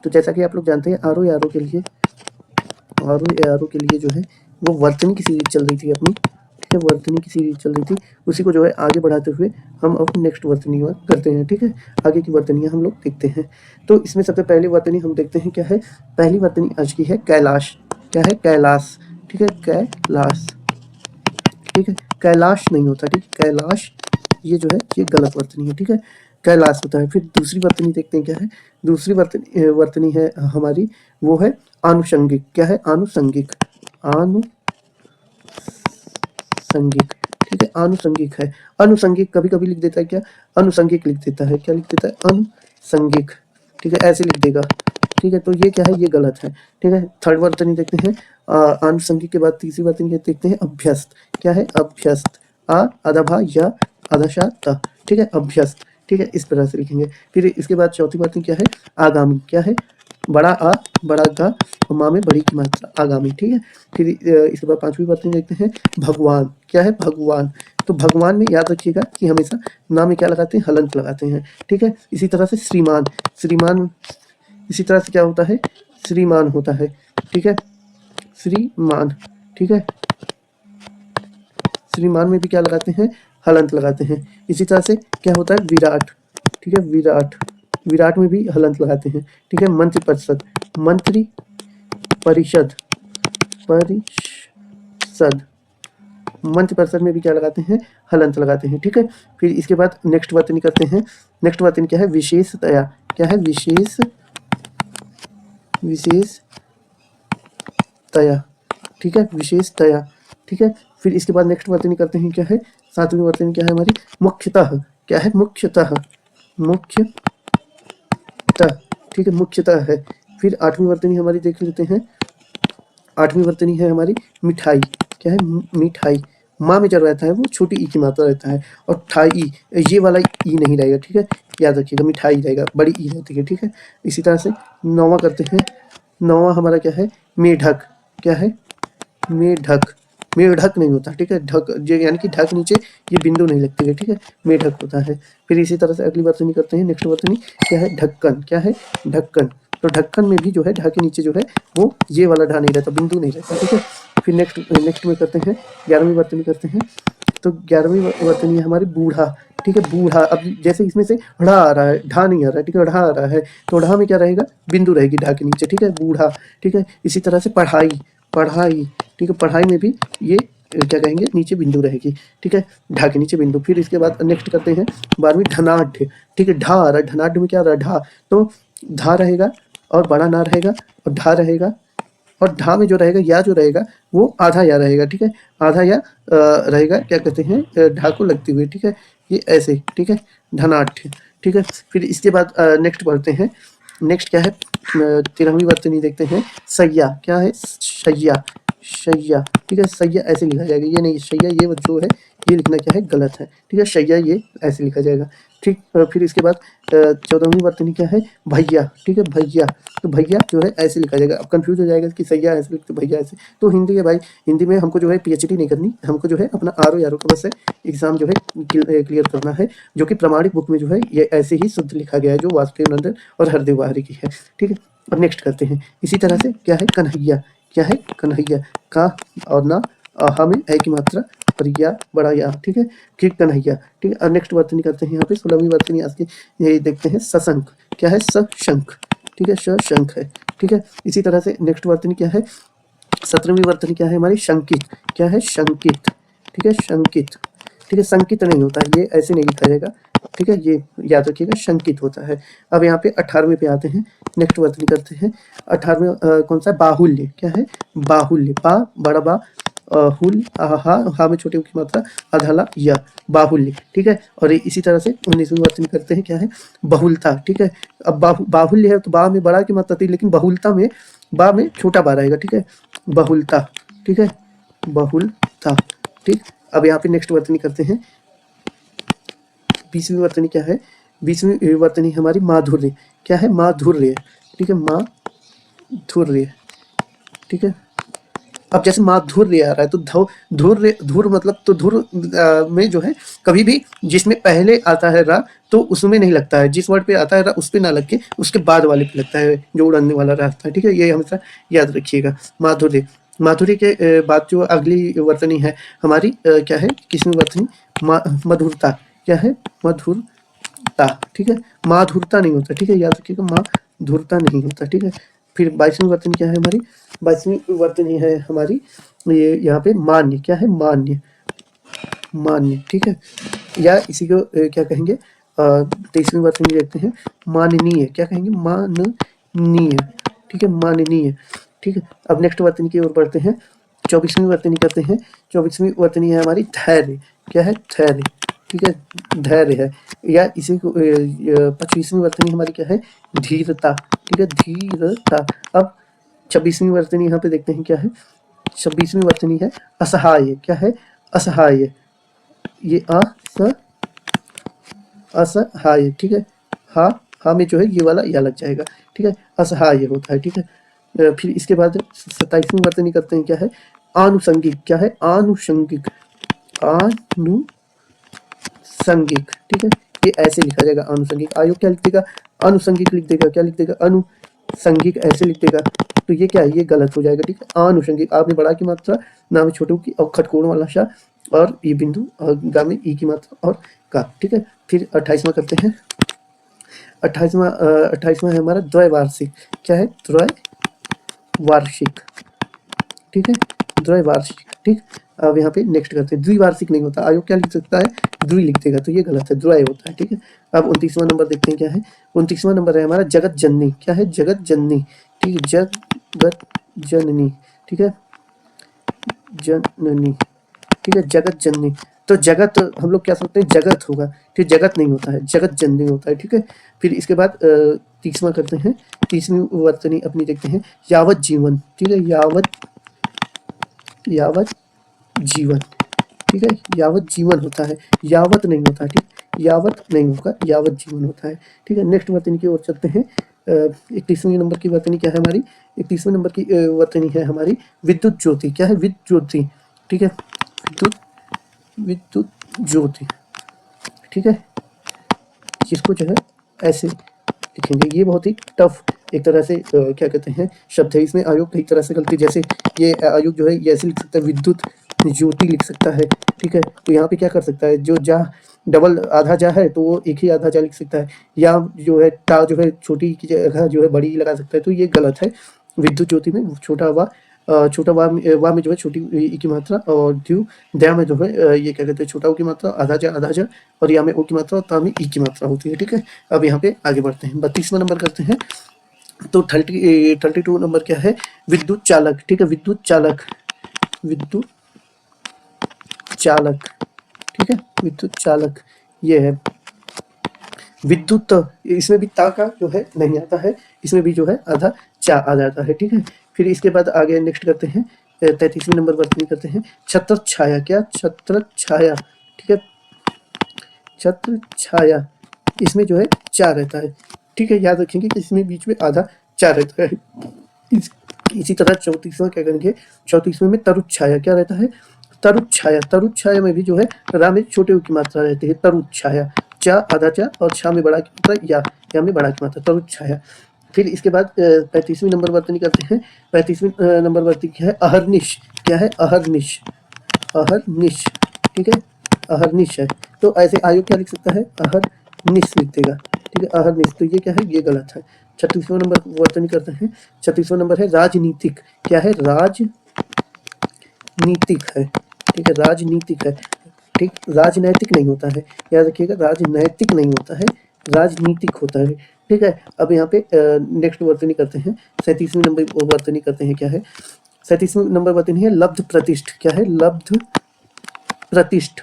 तो जैसा कि आप लोग जानते हैं आर ओ के लिए जो है वो वर्तनी की सीरीज चल रही थी अपनी, ठीक है, वर्तनी की सीरीज चल रही थी, उसी को जो है आगे बढ़ाते हुए हम अब नेक्स्ट वर्तनी करते हैं, ठीक है। आगे की वर्तनियाँ हम लोग देखते हैं। तो इसमें सबसे पहली वर्तनी हम देखते हैं क्या है। पहली वर्तनी आज की है कैलाश, क्या है, कैलाश, ठीक है, कैलाश, ठीक है, कैलाश नहीं होता, ठीक है, कैलाश ये जो है ये गलत वर्तनी है, ठीक है, कैलाश होता है। फिर दूसरी वर्तनी देखते हैं क्या है। दूसरी वर्तनी है हमारी, वो है आनुषंगिक, क्या है, आनुषंगिक, आनुषंगिक, ठीक है, आनुषंगिक है। अनुषंगिक कभी कभी लिख देता है क्या, अनुषंगिक लिख देता है, क्या लिख देता है, अनुषंगिक, ठीक है, ऐसे लिख देगा, ठीक है। तो ये क्या है, ये गलत है, ठीक है। थर्ड वर्तनी देखते हैं आनुषंगिक के बाद तीसरी वर्तनी देखते हैं अभ्यस्त, क्या है, अभ्यस्त, अदभा या अदशा त, ठीक है, अभ्यस्त, ठीक है, इस तरह से लिखेंगे। फिर इसके बाद चौथी वर्तनी क्या है, आगामी, क्या है, बड़ा आ बड़ा गा और माँ में बड़ी की मात्रा, आगामी, ठीक है। फिर इसके बाद पांचवी वर्तनी देखते हैं भगवान, क्या है, भगवान। तो भगवान में याद रखिएगा कि हमेशा नाम में क्या लगाते हैं, हलंत लगाते हैं, ठीक है। इसी तरह से श्रीमान, श्रीमान इसी तरह से क्या होता है, श्रीमान होता है, ठीक है, श्रीमान, ठीक है। श्रीमान में भी क्या लगाते हैं, हलंत लगाते हैं। इसी तरह से क्या होता है, विराट, ठीक है, विराट, विराट में भी हलंत लगाते हैं, ठीक है। मंत्रिपरिषद, मंत्री परिषद, परिषद, मंत्रिपरिषद में भी क्या लगाते हैं, हलंत लगाते हैं, ठीक है। फिर इसके बाद नेक्स्ट वर्तनी करते हैं। नेक्स्ट वर्तनी क्या है, विशेषतया, क्या है, विशेषतया, ठीक है, विशेषतया, ठीक है। फिर इसके बाद नेक्स्ट वर्तनी करते हैं क्या है, सातवीं वर्तनी क्या है हमारी, मुख्यतः, क्या है, मुख्यतः, मुख्यतः, ठीक है, मुख्यतः है। फिर आठवीं वर्तनी हमारी देख लेते हैं। आठवीं वर्तनी है हमारी मिठाई, क्या है, मिठाई। माँ में जो रहता है वो छोटी ई की मात्रा रहता है, और ठाई ये वाला ई नहीं रहेगा, ठीक है, याद रखिएगा, मिठाई रहेगा, बड़ी ई रहती है, ठीक है। इसी तरह से नौवां करते हैं। नौवां हमारा क्या है, मेढक, क्या है, मेढक, मेढक नहीं होता, ठीक है, ढक यानी कि ढक नीचे ये बिंदु नहीं लगती है, ठीक है, मेढक होता है। फिर इसी तरह से अगली वर्तनी करते हैं। नेक्स्ट वर्तनी क्या है, ढक्कन, क्या है, ढक्कन। तो ढक्कन में भी जो है ढा के नीचे जो है वो ये वाला ढा नहीं रहता, बिंदु नहीं रहता, ठीक है। फिर नेक्स्ट में करते हैं 11वीं वर्तनी करते हैं। तो 11वीं वर्तनी है हमारी बूढ़ा, ठीक है, बूढ़ा। अब जैसे इसमें से ढ़ा आ रहा है, ढा नहीं आ रहा है, ठीक है, ढ़ा आ रहा है, तो ढ़ा में क्या रहेगा, बिंदु रहेगी ढा के नीचे, ठीक है, बूढ़ा, ठीक है। इसी तरह से पढ़ाई, पढ़ाई, ठीक है, पढ़ाई में भी ये क्या कहेंगे, नीचे बिंदु रहेगी, ठीक है, ढा के नीचे बिंदु। फिर इसके बाद नेक्स्ट करते हैं 12वीं धनाढ़, ठीक है, ढा आ रहा है, धनाढ़ में क्या आ रहा है, ढा, तो धा रहेगा और बड़ा ना रहेगा और ढा रहेगा, और ढा में जो रहेगा या जो रहेगा वो आधा या रहेगा, ठीक है, आधा या रहेगा, क्या कहते हैं, ढा को लगते हुए, ठीक है, ये ऐसे, ठीक है, धनाढ़, ठीक है। फिर इसके बाद नेक्स्ट बढ़ते हैं। नेक्स्ट क्या है, 13वीं वर्तनी देखते हैं, सैया, क्या है, शैया, शैया, ठीक है, सैया ऐसे लिखा जाएगा, ये नहीं शैया, ये जो है ये लिखना क्या है, गलत है, ठीक है, शैया ये ऐसे लिखा जाएगा, ठीक। फिर इसके बाद 14वीं वर्तनी क्या है, भैया, ठीक है, भैया। तो भैया जो है ऐसे लिखा जाएगा। अब कंफ्यूज हो जाएगा कि सैया ऐसे लिखते, भैया ऐसे। तो हिंदी है भाई, हिंदी में हमको जो है पीएचडी नहीं करनी, हमको जो है अपना आर ओ का बस एग्जाम जो है क्लियर करना है, जो कि प्रमाणिक बुक में जो है ये ऐसे ही शुद्ध लिखा गया है, जो वासुदेव नंदन और हरदेव वाहरी की है, ठीक है। अब नेक्स्ट करते हैं। इसी तरह से क्या है, कन्हैया, क्या है, कन्हैया, का और ना आहा में है की मात्रा और या बड़ा या, ठीक है, फिर कन्हैया, ठीक है। और नेक्स्ट वर्तनी करते हैं यहाँ पे 16वीं वर्तनी आज की, ये देखते हैं सशंख, क्या है, सशंख, ठीक है, सशंख है, ठीक है। इसी तरह से नेक्स्ट वर्तनी क्या है, 17वीं वर्तनी क्या है हमारी, शंकित, क्या है, शंकित, ठीक है, शंकित, ठीक है, संकित नहीं होता है, ये ऐसे नहीं लिखा जाएगा, ठीक है, ये याद रखिएगा, शंकित होता है। अब यहाँ पे 18वें पे आते हैं। नेक्स्ट वर्तनी करते हैं। 18वें कौन सा, बाहुल्य, क्या है, बाहुल्य, बा बड़ा बा, हुल हा में छोटे की मात्रा, अधला या, बाहुल्य, ठीक है। और इसी तरह से 19वीं वर्तनी करते हैं, क्या है, बहुलता, ठीक है। अब बाहुल्य है तो बा में बड़ा की मात्रा थी, लेकिन बहुलता में बा में छोटा बा रहेगा, ठीक है, बहुलता, ठीक है, बहुलता, ठीक। अब यहाँ पे नेक्स्ट वर्तनी करते हैं। 20वीं वर्तनी क्या है, 20वीं वर्तनी हमारी माधुर्य, क्या है, माधुर्य, ठीक है, माधुर्य, ठीक है। अब जैसे माधुर्य आ रहा है तो धुर मतलब तो धुर में जो है कभी भी जिसमें पहले आता है रा तो उसमें नहीं लगता है, जिस वर्ड पे आता है रा उस पे ना लग के उसके बाद वाले पे लगता है जो उड़ने वाला रहता है, ठीक है, ये हमेशा याद रखिएगा। माधुर्य, माधुर्य के बाद जो अगली वर्तनी है हमारी क्या है, किसमें वर्तनी, मधुरता, क्या है, मधुरता, ठीक है, माधुरता नहीं होता, ठीक है, याद रखिएगा, माधुरता नहीं होता, ठीक है। फिर 22वीं वर्तनी क्या है हमारी, 22वीं वर्तनी है हमारी ये यहाँ पे मान्य, क्या है, मान्य, मान्य, ठीक है, या इसी को क्या कहेंगे, 23वीं वर्तनी देखते हैं, माननीय, क्या कहेंगे, माननीय, ठीक है, माननीय, ठीक है। अब नेक्स्ट वर्तनी की ओर बढ़ते हैं, 24वीं वर्तनी करते हैं। 24वीं वर्तनी है हमारी धैर्य, क्या है, धैर्य, ठीक है, धैर्य है, या इसी को 25वीं वर्तनी हमारी क्या है, धीरता, ठीक है, धीरता। अब 26वीं वर्तनी यहाँ पे देखते हैं क्या है, 26वीं वर्तनी है असहाय, क्या है, असहाय, ये असहाय, ठीक है, हा में जो है ये वाला या लग जाएगा, ठीक है, असहाय होता है, ठीक है। फिर इसके बाद 27वीं वर्तनी करते हैं क्या है, आनुषंगिक, क्या है, आनुषंगिक, आनुषंगिक, ठीक है, ये ऐसे लिखा जाएगा आनुषंगिक, आयोग क्या लिख देगा, अनुषंगिक लिख देगा, क्या लिख देगा, अनुषंगिक ऐसे लिख देगा, तो ये क्या है, ये गलत हो जाएगा, ठीक है, आनुषंगिक, आपने बड़ा की मात्रा, नाम छोटू की और खटकोण वाला शा और ये बिंदु और गा में ई की मात्रा और का, ठीक है। फिर 28वां करते हैं, 28वां है हमारा द्वैवार्षिक, क्या है, द्वैवार्षिक, ठीक है, द्वैवार्षिक, ठीक। अब यहाँ पे नेक्स्ट करते हैं, द्विवार्षिक नहीं होता, आयोग क्या लिख सकता है, द्वि लिख देगा, तो ये गलत है, द्वय होता है, ठीक है। अब 29वां नंबर देखते हैं क्या है, 29वां नंबर है हमारा जगत जननी, क्या है, जगत जननी, ठीक है, जगत जननी, ठीक है, जननी, ठीक है, जगत जननी, तो जगत हम लोग क्या सोचते हैं, जगत होगा, ठीक, जगत नहीं होता है, जगत जननी होता है, ठीक है। फिर इसके बाद 30वां करते हैं, 30वीं वर्तनी अपनी देखते हैं, यावत जीवन, ठीक है, यावत जीवन, ठीक है, यावत जीवन होता है, यावत नहीं होता, ठीक, यावत नहीं होगा, यावत जीवन होता है, ठीक है। नेक्स्ट वर्तनी की ओर चलते हैं, 31वीं नंबर की वर्तनी क्या है हमारी, 31वें नंबर की वर्तनी है हमारी विद्युत ज्योति, क्या है, विद्युत ज्योति, ठीक है, विद्युत ज्योति, ठीक है, जिसको जो है ऐसे लिखेंगे, ये बहुत ही टफ एक तरह से क्या कहते हैं शब्द है, इसमें आयोग कई तरह से गलती, जैसे ये आयोग जो है ये ऐसे लिख सकता है, विद्युत ज्योति लिख सकता है, ठीक है, तो यहाँ पे क्या कर सकता है, जो जा डबल आधा जा है तो वो एक ही आधा जा लिख सकता है, या जो है टा जो है छोटी की जगह जो है बड़ी लगा सकता है, तो ये गलत है। विद्युत ज्योति में छोटा वा में जो है छोटी ई की मात्रा और दया में जो है ये क्या कहते हैं छोटा ओ की मात्रा, आधा जा और या में ओ की मात्रा और ता में ई की मात्रा होती है, ठीक है। अब यहाँ पे आगे बढ़ते हैं, 32वां नंबर करते हैं, तो 32 नंबर क्या है, विद्युत चालक, ठीक है, विद्युत चालक, ठीक है, विद्युत चालक, ये है विद्युत, इसमें भी ता का जो है नहीं आता है, इसमें भी जो है आधा चा आ जाता है, ठीक है। फिर इसके बाद आगे नेक्स्ट करते हैं, 33वीं नंबर वर्तनी करते हैं, छत्र छाया, क्या, छत्र छाया, ठीक है, छत्र छाया, इसमें जो है चा रहता है, ठीक है, याद रखेंगे कि इसमें बीच में आधा चा रहता है। इसी तरह 34वां क्या करेंगे, 34वें में तरुत छाया, क्या रहता है, तरुत छाया में भी जो है रा में छोटे की मात्रा रहती है, तरुत छाया, चा आधा चा और छा में बड़ा की मात्रा, या में बड़ा की मात्रा, तरुत छाया। फिर इसके बाद 35वीं नंबर वर्तनी करते हैं, 35वीं नंबर वर्तनी क्या है, अहर्निश, क्या है, अहर्निश, ठीक है, अहर्निश है, तो ऐसे आयोग क्या लिख सकता है, अहर्निश लिख देगा, ठीक है, अहर्निश, तो ये क्या है, ये गलत है। 36वां नंबर वर्तनी करते हैं, 36वां नंबर है राजनीतिक, क्या है, राजनीतिक है, ठीक है, राजनीतिक है, ठीक, राजनैतिक नहीं होता है, याद रखिएगा, राजनैतिक नहीं होता है, राजनीतिक होता है, ठीक है। अब यहाँ पे नेक्स्ट वर्तनी करते हैं, 37वीं नंबर वर्तनी करते हैं, क्या है, 37वीं नंबर वर्तनी है लब्ध प्रतिष्ठ, क्या है, लब्ध प्रतिष्ठ,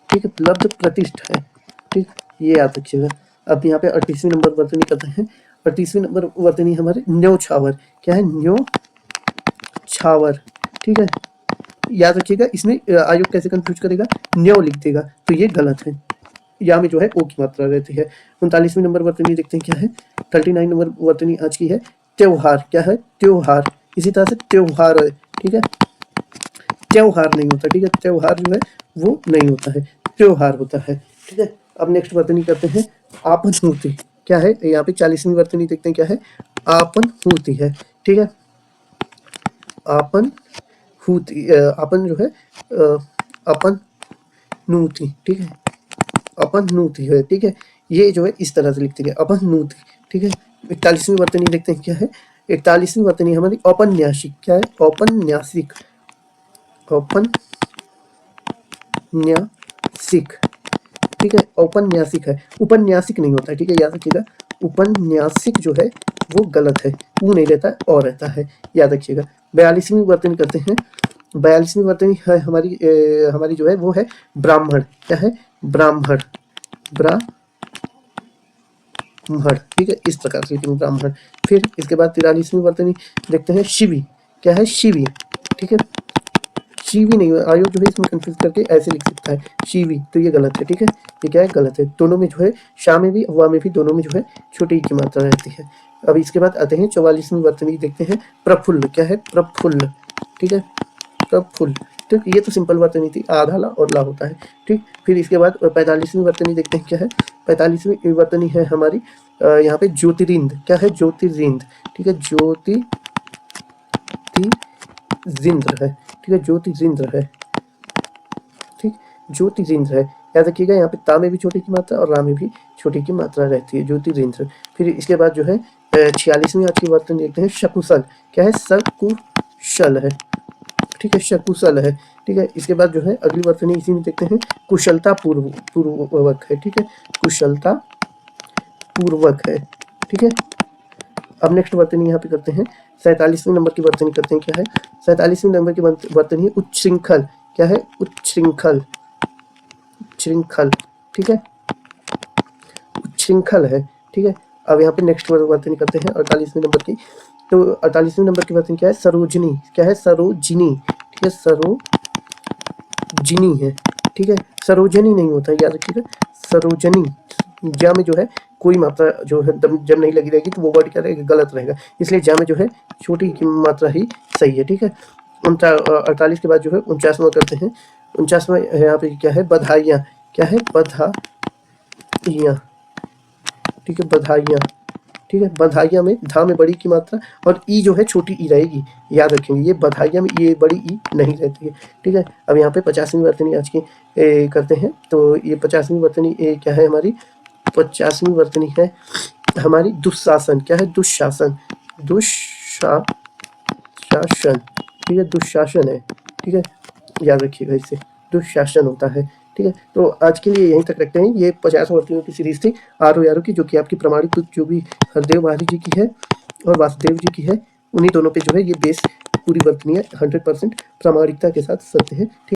ठीक है, लब्ध प्रतिष्ठ है, ठीक, ये याद रखिएगा। अब यहाँ पे 38वीं नंबर वर्तनी करते हैं, 38वीं नंबर वर्तनी हमारे न्योछावर, क्या है, न्योछावर, ठीक है, याद रखिएगा, इसमें आयोग कैसे कंफ्यूज करेगा, न्यो लिख देगा, तो ये गलत है, या में जो है ओ की मात्रा रहती है। 39वीं नंबर वर्तनी देखते हैं क्या है, 39 नंबर वर्तनी आज की है त्योहार, क्या है, त्योहार, इसी तरह से त्योहार है, ठीक है, त्योहार नहीं होता, ठीक है, त्योहार जो है वो नहीं होता है, त्योहार होता है, ठीक है। अब नेक्स्ट वर्तनी करते हैं आपन होती, क्या है यहाँ पे 40वीं वर्तनी देखते हैं क्या है, आपन होती है, ठीक है। आपन होती, आपन जो है अपन नूती, ठीक है, अपन नूती है, ठीक है। ये जो है इस तरह से लिखते हैं अपन नूती, ठीक है। 41वीं वर्तनी देखते हैं क्या है, 41वीं वर्तनी हमारी औपन्यासिक, क्या है, औपन्यासिक, औपन्यासिक, ठीक है, औपन्यासिक है, उपन्यासिक नहीं होता है, ठीक है, याद रखिएगा। उपन्यासिक जो है वो गलत है, ऊ नहीं रहता है और रहता है, याद रखिएगा। 42वीं वर्तनी करते हैं, 42वीं वर्तनी है हमारी हमारी जो है वो है ब्राह्मण, क्या है, ब्राह्मण, ब्राह्मण, ठीक है, इस प्रकार से लिखेंगे ब्राह्मण। फिर इसके बाद 43वीं वर्तनी देखते हैं शिवी, क्या है, शिवी, ठीक है, शिवी नहीं, आयोग जो है इसमें कंफ्यूज करके ऐसे लिख सकता है शिवी, तो ये गलत है, ठीक है, ये क्या है, गलत है। दोनों में जो है शाह में भी अवा में भी दोनों में जो है छोटी की मात्रा रहती है। अब इसके बाद आते हैं 44वीं वर्तनी देखते हैं प्रफुल्ल, क्या है, प्रफुल्ल, ठीक है, प्रफुल्ल, ठीक, ये तो सिंपल वर्तनी थी, आधा ला और ला होता है, ठीक। फिर इसके बाद 45वीं वर्तनी देखते हैं क्या है, 45वीं वर्तनी है हमारी यहाँ पे ज्योतिरिंद, क्या है, ज्योतिरिंद, ठीक है, ज्योतिरिंद्र है, ठीक है, ज्योतिरिंद्र है, ठीक, ज्योतिरिंद्र है, याद रखिएगा। यहाँ पे ता में भी छोटी की मात्रा और रा में भी छोटी की मात्रा रहती है, ज्योतिरिंद्र। फिर इसके बाद जो है 46वीं आज की वर्तनी देखते हैं शकुशल, क्या है, सकुशल है, ठीक है, शकुशल है, ठीक है। इसके बाद जो है अगली वर्तनी इसी में देखते हैं कुशलता पूर्वक है, ठीक है, कुशलता पूर्वक है, ठीक है। अब नेक्स्ट वर्तनी यहाँ पे करते हैं 47वीं नंबर की वर्तनी करते हैं, क्या है, 47वीं नंबर की वर्तनी है उच्छृंखल, क्या है, उच्छृंखल, उच्छृंखल, ठीक है, उच्छृंखल है, ठीक है। अब यहाँ पे नेक्स्ट वर्तनी करते हैं 48वीं नंबर की, तो 48वीं नंबर की वर्तनी क्या है, सरोजनी, क्या है, सरोजिनी, ठीक है, सरोजिनी है, ठीक है, सरोजनी नहीं होता है, याद रखिएगा, सरोजनी, जा में जो है कोई मात्रा जो है जब नहीं लगी रहेगी तो वो वर्ड क्या रहेगा, गलत रहेगा, इसलिए जा में जो है छोटी की मात्रा ही सही है, ठीक है। 48 के बाद जो है 49वां करते हैं, 49वां यहाँ पे क्या है, बधाइयाँ, क्या है, बधाइयाँ, ठीक है, बधाइयाँ, ठीक है, बधाइयाँ में धा में बड़ी की मात्रा और ई जो है छोटी ई रहेगी, याद रखेंगे, ये बधाइयाँ में ये बड़ी ई नहीं रहती है, ठीक है। अब यहाँ पे 50वीं वर्तनी आज की करते हैं, तो ये 50वीं वर्तनी क्या है हमारी, 50वीं वर्तनी है हमारी दुशासन, क्या है, दुशासन, दुशासन, ठीक है, दुशासन है, ठीक है, याद रखिएगा, इससे दुशासन होता है, ठीक है। तो आज के लिए यहीं तक रखते हैं, ये 50 वर्तनियों की सीरीज थी आरो यारो की, जो कि आपकी प्रमाणित जो भी हरदेव बारी जी की है और वासुदेव जी की है, उन्हीं दोनों पे जो है ये बेस पूरी वर्तनी है 100% प्रामाणिकता के साथ सत्य है, ठीक।